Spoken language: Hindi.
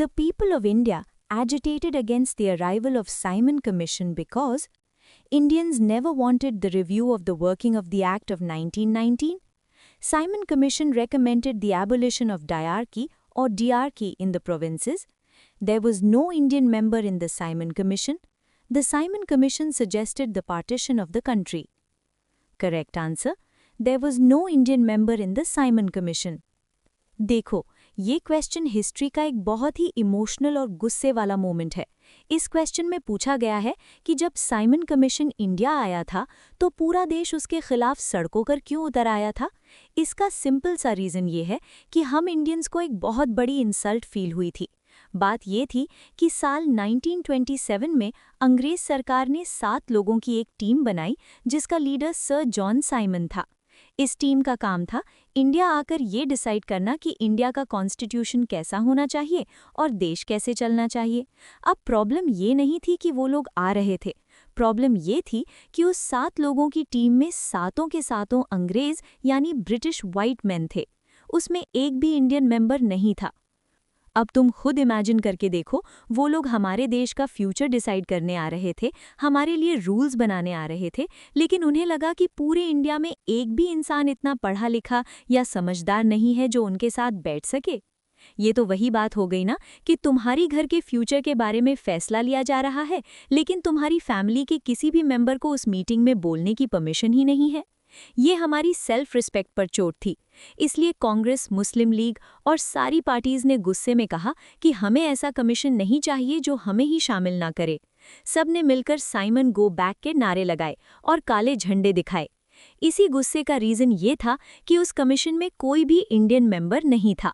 The people of India agitated against the arrival of Simon Commission because Indians never wanted the review of the working of the Act of 1919. Simon Commission recommended the abolition of diarchy or diarchy in the provinces. There was no Indian member in the Simon Commission. The Simon Commission suggested the partition of the country. Correct answer. There was no Indian member in the Simon Commission. देखो, ये क्वेश्चन हिस्ट्री का एक बहुत ही इमोशनल और गुस्से वाला मोमेंट है। इस क्वेश्चन में पूछा गया है कि जब साइमन कमीशन इंडिया आया था तो पूरा देश उसके खिलाफ सड़कों पर क्यों उतर आया था। इसका सिंपल सा रीज़न ये है कि हम इंडियंस को एक बहुत बड़ी इंसल्ट फील हुई थी। बात ये थी कि साल 1927 में अंग्रेज सरकार ने 7 लोगों की एक टीम बनाई जिसका लीडर सर जॉन साइमन था। इस टीम का काम था इंडिया आकर ये डिसाइड करना कि इंडिया का कॉन्स्टिट्यूशन कैसा होना चाहिए और देश कैसे चलना चाहिए। अब प्रॉब्लम ये नहीं थी कि वो लोग आ रहे थे, प्रॉब्लम ये थी कि उस 7 लोगों की टीम में सातों के सातों अंग्रेज यानी ब्रिटिश वाइट मैन थे। उसमें एक भी इंडियन मेंबर नहीं था। अब तुम खुद इमेजिन करके देखो, वो लोग हमारे देश का फ्यूचर डिसाइड करने आ रहे थे, हमारे लिए रूल्स बनाने आ रहे थे, लेकिन उन्हें लगा कि पूरे इंडिया में एक भी इंसान इतना पढ़ा लिखा या समझदार नहीं है जो उनके साथ बैठ सके। ये तो वही बात हो गई ना कि तुम्हारी घर के फ्यूचर के बारे में फैसला लिया जा रहा है, लेकिन तुम्हारी फैमिली के किसी भी मेंबर को उस मीटिंग में बोलने की परमिशन ही नहीं है। ये हमारी सेल्फ रिस्पेक्ट पर चोट थी। इसलिए कांग्रेस, मुस्लिम लीग और सारी पार्टीज ने गुस्से में कहा कि हमें ऐसा कमीशन नहीं चाहिए जो हमें ही शामिल ना करे। सब ने मिलकर साइमन गो बैक के नारे लगाए और काले झंडे दिखाए। इसी गुस्से का रीज़न ये था कि उस कमीशन में कोई भी इंडियन मेंबर नहीं था।